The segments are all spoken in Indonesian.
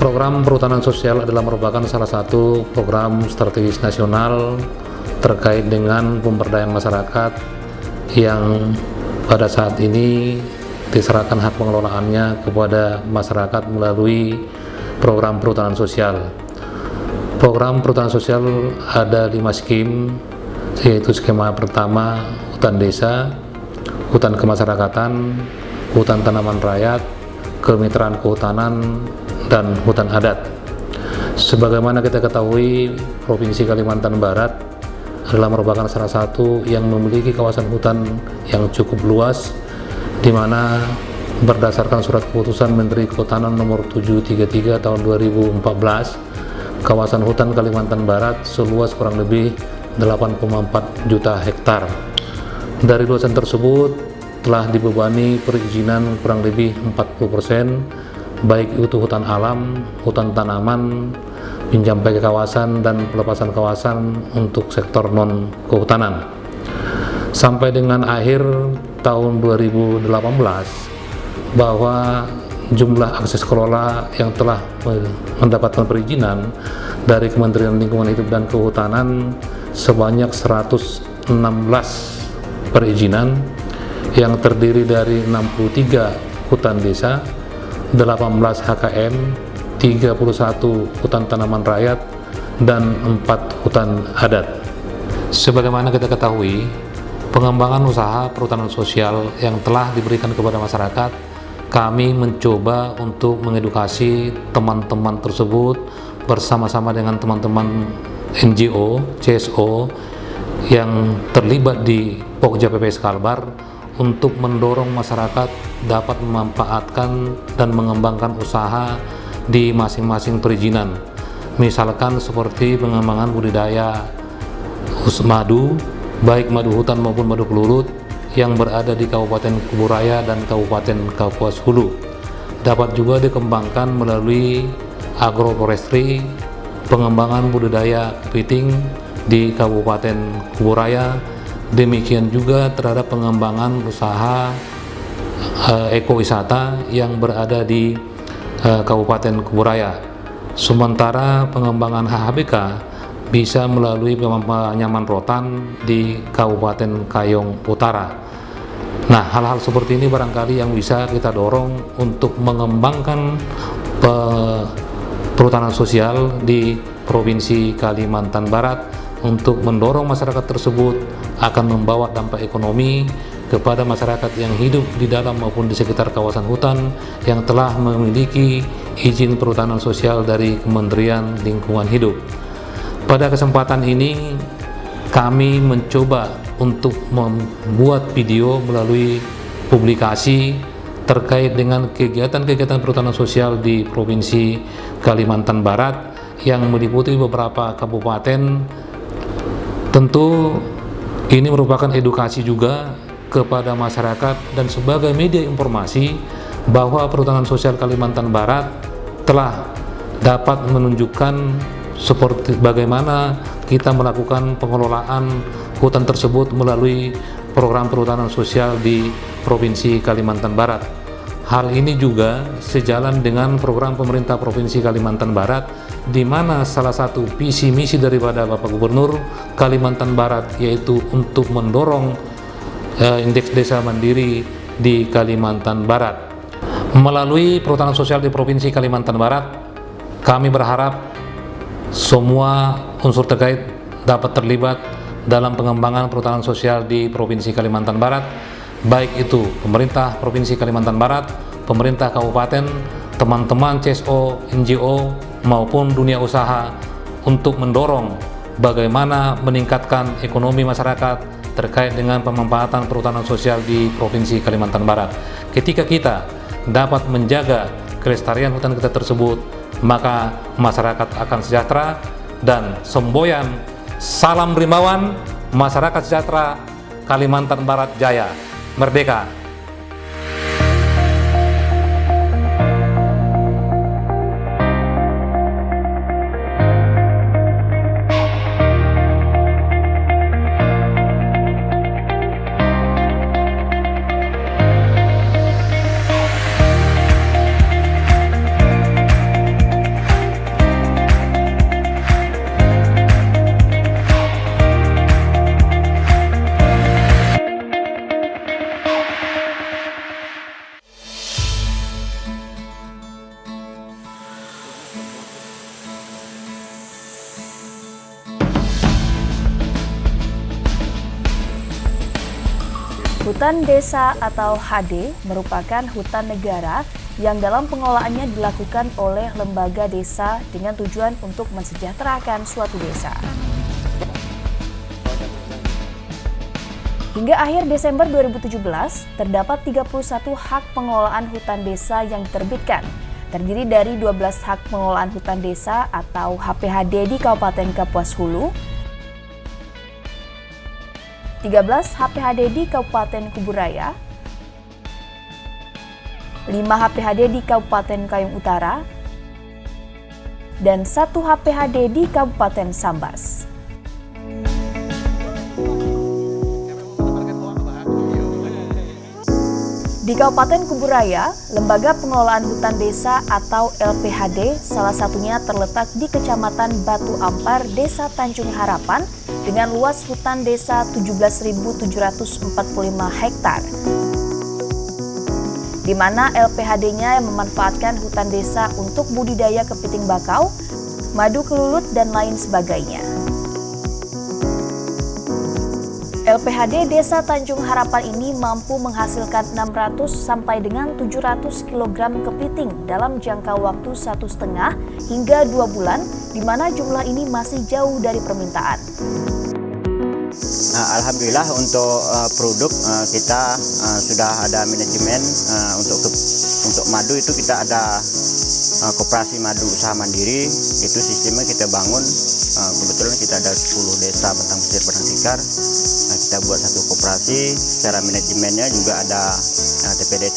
Program perhutanan sosial adalah merupakan salah satu program strategis nasional terkait dengan pemberdayaan masyarakat yang pada saat ini diserahkan hak pengelolaannya kepada masyarakat melalui program perhutanan sosial. Program perhutanan sosial ada 5 skim, yaitu skema pertama hutan desa, hutan kemasyarakatan, hutan tanaman rakyat, kemitraan kehutanan, dan hutan adat. Sebagaimana kita ketahui, Provinsi Kalimantan Barat adalah merupakan salah satu yang memiliki kawasan hutan yang cukup luas, di mana berdasarkan surat keputusan Menteri Kehutanan nomor 733 tahun 2014, kawasan hutan Kalimantan Barat seluas kurang lebih 8,4 juta hektar. Dari luasan tersebut telah dibebani perizinan kurang lebih 40%, baik itu hutan alam, hutan tanaman, pinjam pakai kawasan, dan pelepasan kawasan untuk sektor non-kehutanan. Sampai dengan akhir tahun 2018, bahwa jumlah akses kelola yang telah mendapatkan perizinan dari Kementerian Lingkungan Hidup dan Kehutanan sebanyak 116 perizinan yang terdiri dari 63 hutan desa, 18 HKM, 31 hutan tanaman rakyat, dan 4 hutan adat. Sebagaimana kita ketahui, pengembangan usaha perhutanan sosial yang telah diberikan kepada masyarakat, kami mencoba untuk mengedukasi teman-teman tersebut bersama-sama dengan teman-teman NGO, CSO yang terlibat di Pokja PPS Kalbar untuk mendorong masyarakat dapat memanfaatkan dan mengembangkan usaha di masing-masing perizinan. Misalkan seperti pengembangan budidaya madu, baik madu hutan maupun madu kelulut yang berada di Kabupaten Kuburaya dan Kabupaten Kapuas Hulu. Dapat juga dikembangkan melalui agroforestry, pengembangan budidaya kepiting di Kabupaten Kuburaya. Demikian juga terhadap pengembangan usaha ekowisata yang berada di Kabupaten Kuburaya. Sementara pengembangan HHBK bisa melalui penyaman rotan di Kabupaten Kayong Utara. Nah, hal-hal seperti ini barangkali yang bisa kita dorong untuk mengembangkan perhutanan sosial di Provinsi Kalimantan Barat, untuk mendorong masyarakat tersebut akan membawa dampak ekonomi kepada masyarakat yang hidup di dalam maupun di sekitar kawasan hutan yang telah memiliki izin perhutanan sosial dari Kementerian Lingkungan Hidup. Pada kesempatan ini kami mencoba untuk membuat video melalui publikasi terkait dengan kegiatan-kegiatan perhutanan sosial di Provinsi Kalimantan Barat yang meliputi beberapa kabupaten. Tentu ini merupakan edukasi juga kepada masyarakat dan sebagai media informasi bahwa perhutanan sosial Kalimantan Barat telah dapat menunjukkan seperti bagaimana kita melakukan pengelolaan hutan tersebut melalui program perhutanan sosial di Provinsi Kalimantan Barat. Hal ini juga sejalan dengan program pemerintah Provinsi Kalimantan Barat, di mana salah satu visi misi daripada Bapak Gubernur Kalimantan Barat yaitu untuk mendorong indeks desa mandiri di Kalimantan Barat. Melalui perhutanan sosial di Provinsi Kalimantan Barat, kami berharap semua unsur terkait dapat terlibat dalam pengembangan perhutanan sosial di Provinsi Kalimantan Barat, baik itu pemerintah Provinsi Kalimantan Barat, pemerintah kabupaten, teman-teman CSO, NGO, maupun dunia usaha, untuk mendorong bagaimana meningkatkan ekonomi masyarakat terkait dengan pemanfaatan perhutanan sosial di Provinsi Kalimantan Barat. Ketika kita dapat menjaga kelestarian hutan kita tersebut, maka masyarakat akan sejahtera, dan semboyan salam rimbawan, masyarakat sejahtera, Kalimantan Barat Jaya, merdeka! Hutan desa atau HD merupakan hutan negara yang dalam pengelolaannya dilakukan oleh lembaga desa dengan tujuan untuk mensejahterakan suatu desa. Hingga akhir Desember 2017, terdapat 31 hak pengelolaan hutan desa yang diterbitkan, terdiri dari 12 hak pengelolaan hutan desa atau HPHD di Kabupaten Kapuas Hulu, 13 HPHD di Kabupaten Kuburaya, 5 HPHD di Kabupaten Kayong Utara, dan 1 HPHD di Kabupaten Sambas. Di Kabupaten Kuburaya, Lembaga Pengelolaan Hutan Desa atau LPHD salah satunya terletak di Kecamatan Batu Ampar, Desa Tanjung Harapan dengan luas hutan desa 17.745 hektar. Di mana LPHD-nya yang memanfaatkan hutan desa untuk budidaya kepiting bakau, madu kelulut, dan lain sebagainya. LPHD Desa Tanjung Harapan ini mampu menghasilkan 600 sampai dengan 700 kg kepiting dalam jangka waktu 1,5 hingga 2 bulan, di mana jumlah ini masih jauh dari permintaan. Alhamdulillah untuk produk kita sudah ada manajemen untuk madu itu kita ada koperasi madu usaha mandiri, itu sistemnya kita bangun. Kebetulan kita ada 10 desa Batang Pesir Padang Tikar. Kita buat satu koperasi, secara manajemennya juga ada TPD di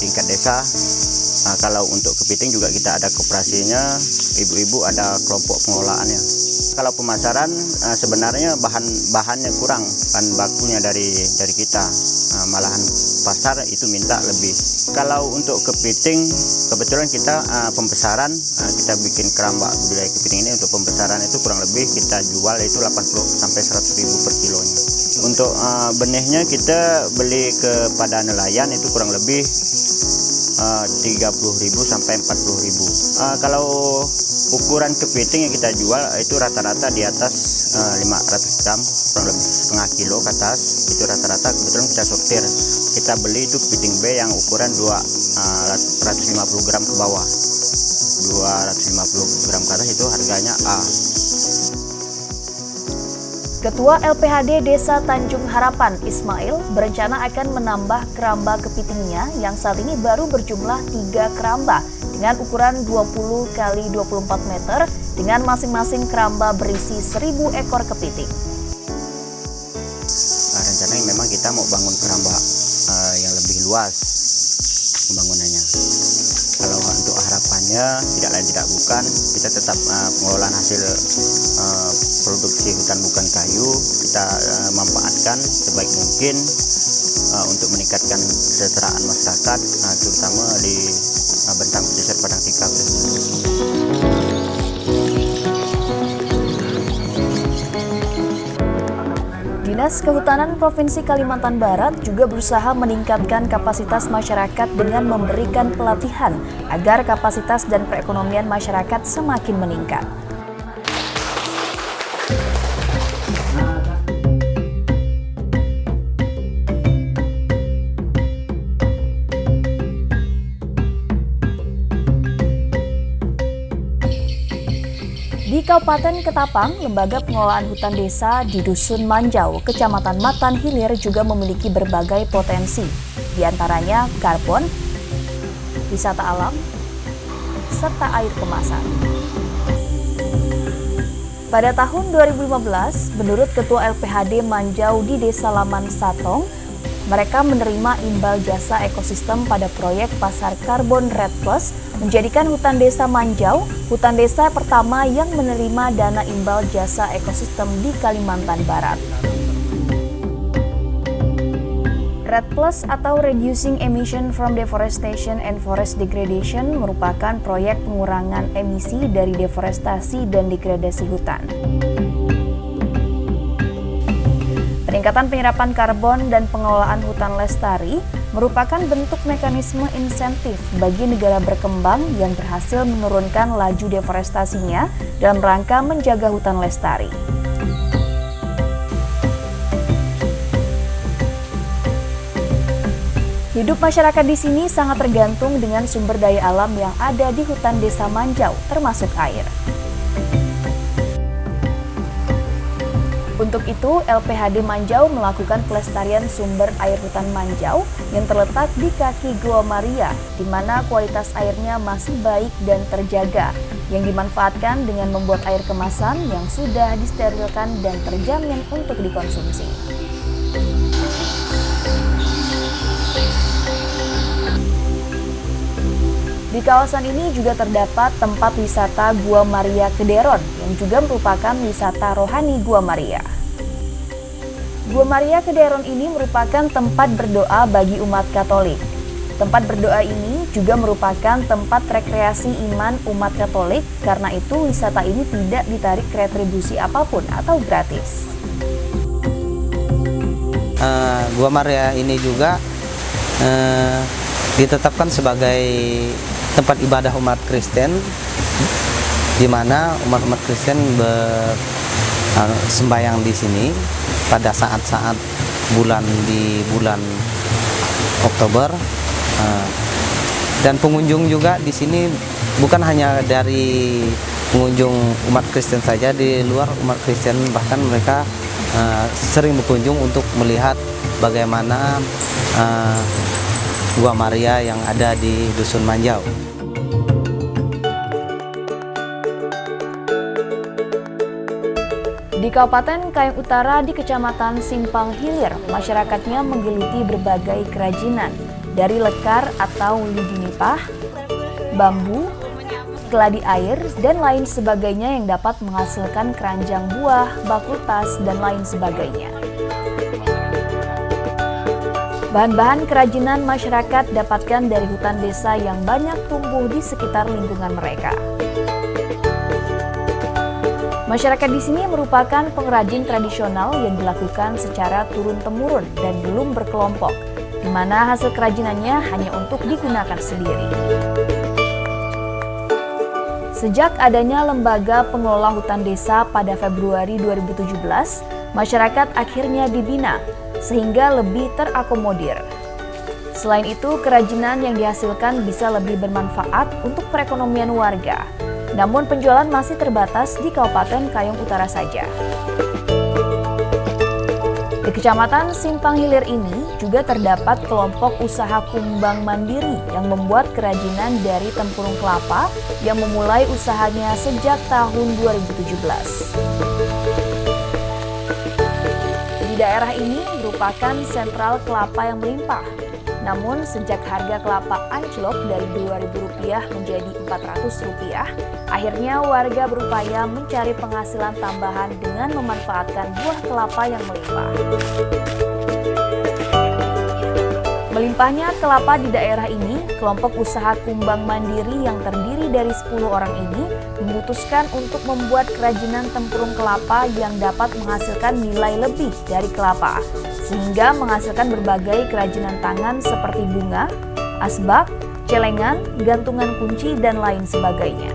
tingkat desa. Kalau untuk kepiting juga kita ada koperasinya, ibu-ibu ada kelompok pengelolaannya. Kalau pemasaran sebenarnya bahannya kurang, bahan bakunya dari kita, malahan pasar itu minta lebih. Kalau untuk kepiting, kebetulan kita pembesaran, kita bikin keramba budidaya kepiting ini untuk pembesaran itu kurang lebih kita jual itu 80 sampai 100 ribu per kilonya. Untuk benihnya kita beli kepada nelayan itu kurang lebih 30.000 sampai 40.000. Kalau ukuran kepiting yang kita jual itu rata-rata di atas 500 gram, kurang lebih setengah kilo ke atas. Itu rata-rata kebetulan kita sortir. Kita beli itu kepiting B yang ukuran 250 gram ke bawah. 250 gram ke atas itu harganya A. Ketua LPHD Desa Tanjung Harapan, Ismail, berencana akan menambah keramba kepitingnya yang saat ini baru berjumlah 3 keramba dengan ukuran 20 x 24 meter dengan masing-masing keramba berisi 1.000 ekor kepiting. Rencananya memang kita mau bangun keramba yang lebih luas pembangunannya. Kalau untuk harapannya tidak lain tidak bukan, kita tetap pengelolaan hasil produksi hutan bukan kayu kita manfaatkan sebaik mungkin untuk meningkatkan kesejahteraan masyarakat, terutama di Bentang Pesisir Padang Tikar. Dinas Kehutanan Provinsi Kalimantan Barat juga berusaha meningkatkan kapasitas masyarakat dengan memberikan pelatihan agar kapasitas dan perekonomian masyarakat semakin meningkat. Di Kabupaten Ketapang, Lembaga Pengelolaan Hutan Desa di Dusun Manjau, Kecamatan Matan Hilir juga memiliki berbagai potensi, di antaranya karbon, wisata alam, serta air kemasan. Pada tahun 2015, menurut Ketua LPHD Manjau di Desa Laman Satong, mereka menerima imbal jasa ekosistem pada proyek Pasar Karbon Red Plus, menjadikan hutan desa Manjau hutan desa pertama yang menerima dana imbal jasa ekosistem di Kalimantan Barat. Red Plus atau Reducing Emission from Deforestation and Forest Degradation merupakan proyek pengurangan emisi dari deforestasi dan degradasi hutan. Peningkatan penyerapan karbon dan pengelolaan hutan lestari merupakan bentuk mekanisme insentif bagi negara berkembang yang berhasil menurunkan laju deforestasinya dalam rangka menjaga hutan lestari. Hidup masyarakat di sini sangat tergantung dengan sumber daya alam yang ada di hutan Desa Manjau, termasuk air. Untuk itu, LPHD Manjau melakukan pelestarian sumber air hutan Manjau yang terletak di kaki Gua Maria, di mana kualitas airnya masih baik dan terjaga, yang dimanfaatkan dengan membuat air kemasan yang sudah disterilkan dan terjamin untuk dikonsumsi. Di kawasan ini juga terdapat tempat wisata Gua Maria Kederon yang juga merupakan wisata rohani Gua Maria. Gua Maria Kederon ini merupakan tempat berdoa bagi umat Katolik. Tempat berdoa ini juga merupakan tempat rekreasi iman umat Katolik, karena itu wisata ini tidak ditarik retribusi apapun atau gratis. Gua Maria ini juga ditetapkan sebagai tempat ibadah umat Kristen, di mana umat-umat Kristen bersembahyang di sini pada saat-saat bulan Oktober, dan pengunjung juga di sini bukan hanya dari pengunjung umat Kristen saja, di luar umat Kristen bahkan mereka sering berkunjung untuk melihat bagaimana Gua Maria yang ada di Dusun Manjau. Di Kabupaten Kayong Utara di Kecamatan Simpang Hilir, masyarakatnya menggeluti berbagai kerajinan dari lekar atau lidi nipah, bambu, keladi air, dan lain sebagainya yang dapat menghasilkan keranjang buah, bakul tas, dan lain sebagainya. Bahan-bahan kerajinan masyarakat dapatkan dari hutan desa yang banyak tumbuh di sekitar lingkungan mereka. Masyarakat di sini merupakan pengrajin tradisional yang dilakukan secara turun-temurun dan belum berkelompok, di mana hasil kerajinannya hanya untuk digunakan sendiri. Sejak adanya lembaga pengelola hutan desa pada Februari 2017, masyarakat akhirnya dibina sehingga lebih terakomodir. Selain itu, kerajinan yang dihasilkan bisa lebih bermanfaat untuk perekonomian warga. Namun penjualan masih terbatas di Kabupaten Kayong Utara saja. Di Kecamatan Simpang Hilir ini juga terdapat kelompok usaha kumbang mandiri yang membuat kerajinan dari tempurung kelapa yang memulai usahanya sejak tahun 2017. Di daerah ini merupakan sentral kelapa yang melimpah. Namun sejak harga kelapa anjlok dari Rp2.000 menjadi Rp400, akhirnya warga berupaya mencari penghasilan tambahan dengan memanfaatkan buah kelapa yang melimpah. Melimpahnya kelapa di daerah ini, kelompok usaha kumbang mandiri yang terdiri dari 10 orang ini memutuskan untuk membuat kerajinan tempurung kelapa yang dapat menghasilkan nilai lebih dari kelapa, sehingga menghasilkan berbagai kerajinan tangan seperti bunga, asbak, celengan, gantungan kunci, dan lain sebagainya.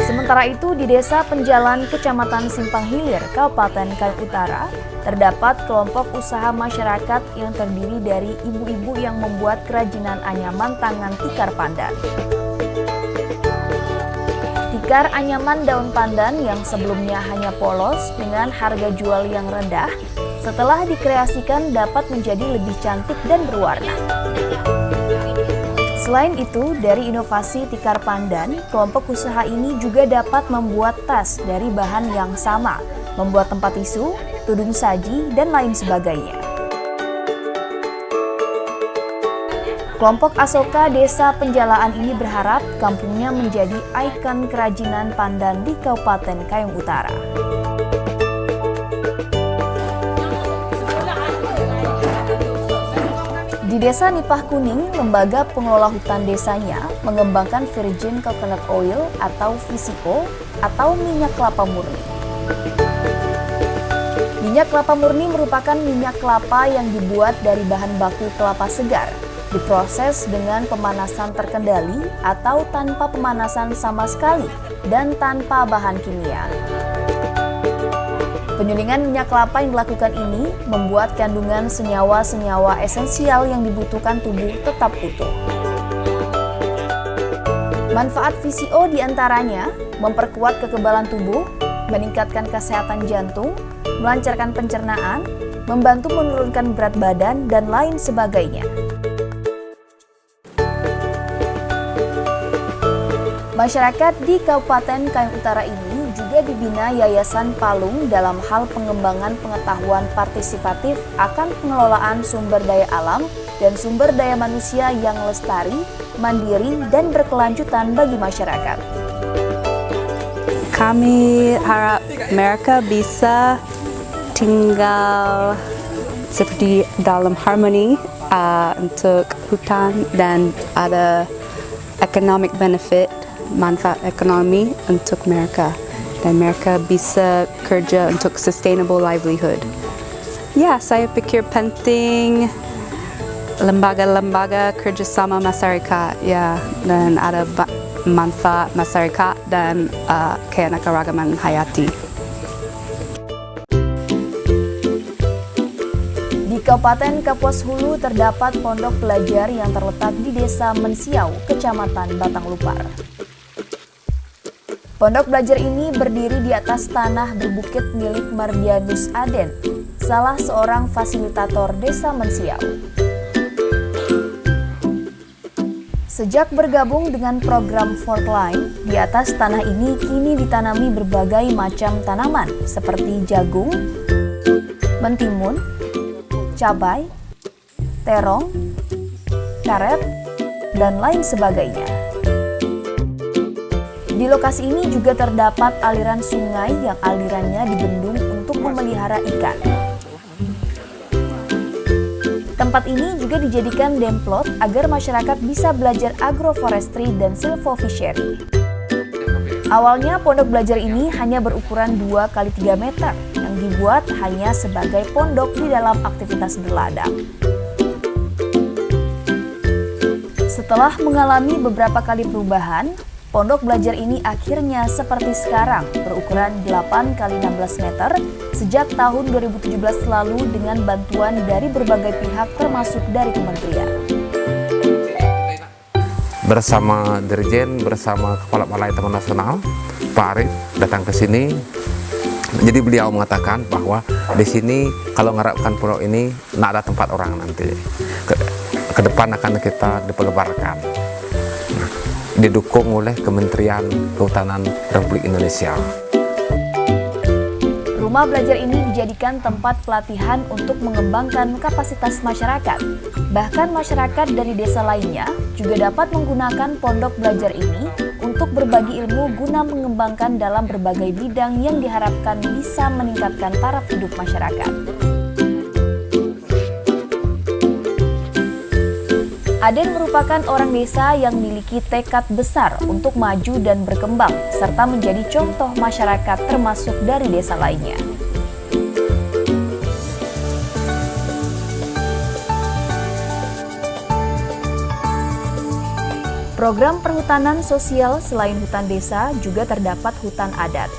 Sementara itu, di Desa Penjalan, Kecamatan Simpang Hilir, Kabupaten Kayong Utara, terdapat kelompok usaha masyarakat yang terdiri dari ibu-ibu yang membuat kerajinan anyaman tangan tikar pandan. Tikar anyaman daun pandan yang sebelumnya hanya polos dengan harga jual yang rendah, setelah dikreasikan dapat menjadi lebih cantik dan berwarna. Selain itu, dari inovasi tikar pandan, kelompok usaha ini juga dapat membuat tas dari bahan yang sama, membuat tempat tisu, tudung saji, dan lain sebagainya. Kelompok Asoka Desa Penjalaan ini berharap kampungnya menjadi ikon kerajinan pandan di Kabupaten Kayong Utara. Di Desa Nipah Kuning, lembaga pengelola hutan desanya mengembangkan virgin coconut oil atau VCO atau minyak kelapa murni. Minyak kelapa murni merupakan minyak kelapa yang dibuat dari bahan baku kelapa segar, diproses dengan pemanasan terkendali atau tanpa pemanasan sama sekali dan tanpa bahan kimia. Penyulingan minyak kelapa yang dilakukan ini membuat kandungan senyawa-senyawa esensial yang dibutuhkan tubuh tetap utuh. Manfaat VCO diantaranya memperkuat kekebalan tubuh, meningkatkan kesehatan jantung, melancarkan pencernaan, membantu menurunkan berat badan, dan lain sebagainya. Masyarakat di Kabupaten Kayong Utara ini juga dibina Yayasan Palung dalam hal pengembangan pengetahuan partisipatif akan pengelolaan sumber daya alam dan sumber daya manusia yang lestari, mandiri, dan berkelanjutan bagi masyarakat. Kami harap mereka bisa tinggal seperti dalam harmoni untuk hutan dan ada economic benefit, manfaat ekonomi untuk mereka, dan mereka bisa kerja untuk sustainable livelihood. Ya, saya pikir penting lembaga-lembaga kerjasama masyarakat, ya, dan ada manfaat masyarakat dan keanekaragaman hayati. Di Kabupaten Kapuas Hulu terdapat pondok belajar yang terletak di Desa Mensiau, Kecamatan Batang Lupar. Pondok belajar ini berdiri di atas tanah berbukit milik Mardianus Aden, salah seorang fasilitator Desa Mensiau. Sejak bergabung dengan program Forkline, di atas tanah ini kini ditanami berbagai macam tanaman seperti jagung, mentimun, cabai, terong, karet, dan lain sebagainya. Di lokasi ini juga terdapat aliran sungai yang alirannya dibendung untuk memelihara ikan. Tempat ini juga dijadikan demplot agar masyarakat bisa belajar agroforestry dan silvofishery. Awalnya pondok belajar ini hanya berukuran 2 x 3 meter yang dibuat hanya sebagai pondok di dalam aktivitas berladang. Setelah mengalami beberapa kali perubahan, pondok belajar ini akhirnya seperti sekarang berukuran 8 x 16 meter sejak tahun 2017 lalu dengan bantuan dari berbagai pihak termasuk dari kementerian. Bersama Dirjen, bersama Kepala Balai Taman Nasional, Pak Arief datang ke sini. Jadi beliau mengatakan bahwa di sini kalau mengharapkan pulau ini tidak ada tempat orang nanti. Ke depan akan kita diperlebarkan. Didukung oleh Kementerian Kehutanan Republik Indonesia. Rumah belajar ini dijadikan tempat pelatihan untuk mengembangkan kapasitas masyarakat. Bahkan masyarakat dari desa lainnya juga dapat menggunakan pondok belajar ini untuk berbagi ilmu guna mengembangkan dalam berbagai bidang yang diharapkan bisa meningkatkan taraf hidup masyarakat. Aden merupakan orang desa yang memiliki tekad besar untuk maju dan berkembang, serta menjadi contoh masyarakat termasuk dari desa lainnya. Program perhutanan sosial selain hutan desa juga terdapat hutan adat.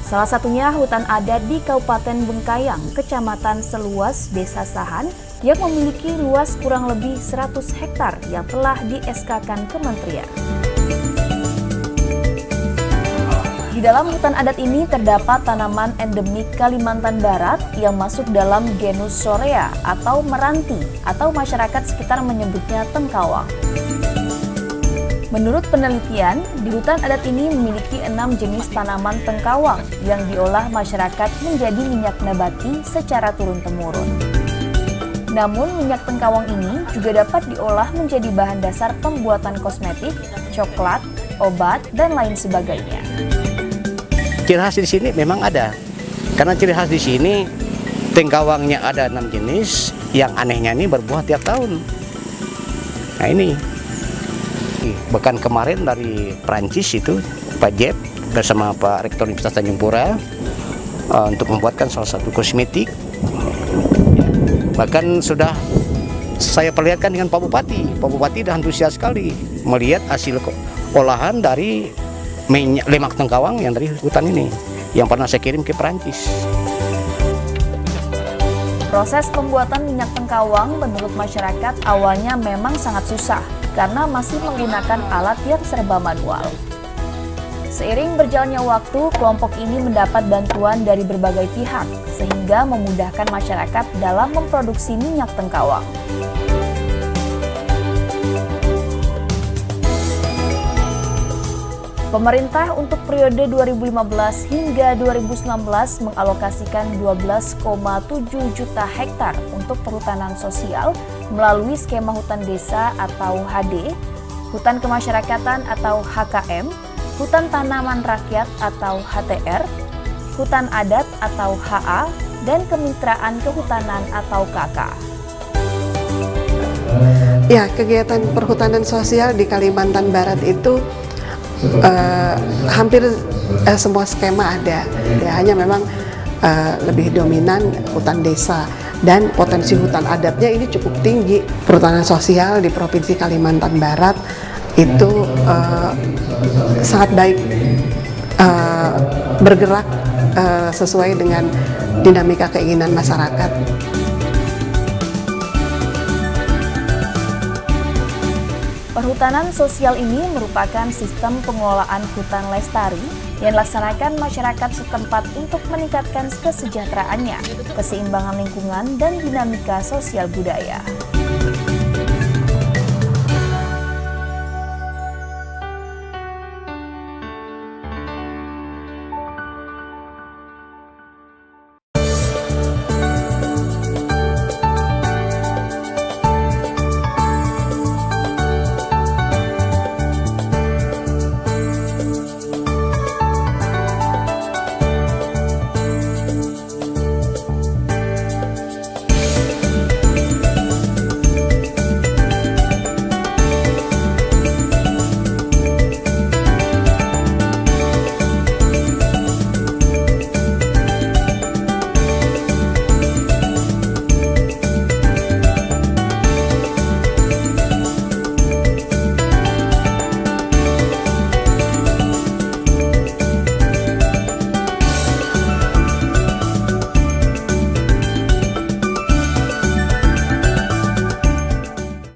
Salah satunya hutan adat di Kabupaten Bengkayang, Kecamatan Seluas, Desa Sahan, yang memiliki luas kurang lebih 100 hektar yang telah di-SK-kan kementerian. Di dalam hutan adat ini terdapat tanaman endemik Kalimantan Barat yang masuk dalam genus Sorea atau meranti, atau masyarakat sekitar menyebutnya tengkawang. Menurut penelitian, di hutan adat ini memiliki 6 jenis tanaman tengkawang yang diolah masyarakat menjadi minyak nabati secara turun-temurun. Namun, minyak tengkawang ini juga dapat diolah menjadi bahan dasar pembuatan kosmetik, coklat, obat, dan lain sebagainya. Ciri khas di sini memang ada, karena ciri khas di sini tengkawangnya ada 6 jenis, yang anehnya ini berbuah tiap tahun. Nah ini, bahkan kemarin dari Prancis itu Pak Jeb bersama Pak Rektor Universitas Tanjung Pura untuk membuatkan salah satu kosmetik. Bahkan sudah saya perlihatkan dengan Pak Bupati. Pak Bupati dah antusias sekali melihat hasil olahan dari minyak lemak tengkawang yang dari hutan ini, yang pernah saya kirim ke Perancis. Proses pembuatan minyak tengkawang menurut masyarakat awalnya memang sangat susah karena masih menggunakan alat yang serba manual. Seiring berjalannya waktu, kelompok ini mendapat bantuan dari berbagai pihak sehingga memudahkan masyarakat dalam memproduksi minyak tengkawang. Pemerintah untuk periode 2015 hingga 2019 mengalokasikan 12,7 juta hektar untuk perhutanan sosial melalui skema hutan desa atau HD, hutan kemasyarakatan atau HKM, hutan tanaman rakyat atau HTR, hutan adat atau HA, dan kemitraan kehutanan atau KK. Ya, kegiatan perhutanan sosial di Kalimantan Barat itu hampir semua skema ada, ya, hanya memang lebih dominan hutan desa dan potensi hutan adatnya ini cukup tinggi. Perhutanan sosial di Provinsi Kalimantan Barat itu sangat baik, bergerak sesuai dengan dinamika keinginan masyarakat. Perhutanan sosial ini merupakan sistem pengelolaan hutan lestari yang dilaksanakan masyarakat setempat untuk meningkatkan kesejahteraannya, keseimbangan lingkungan, dan dinamika sosial budaya.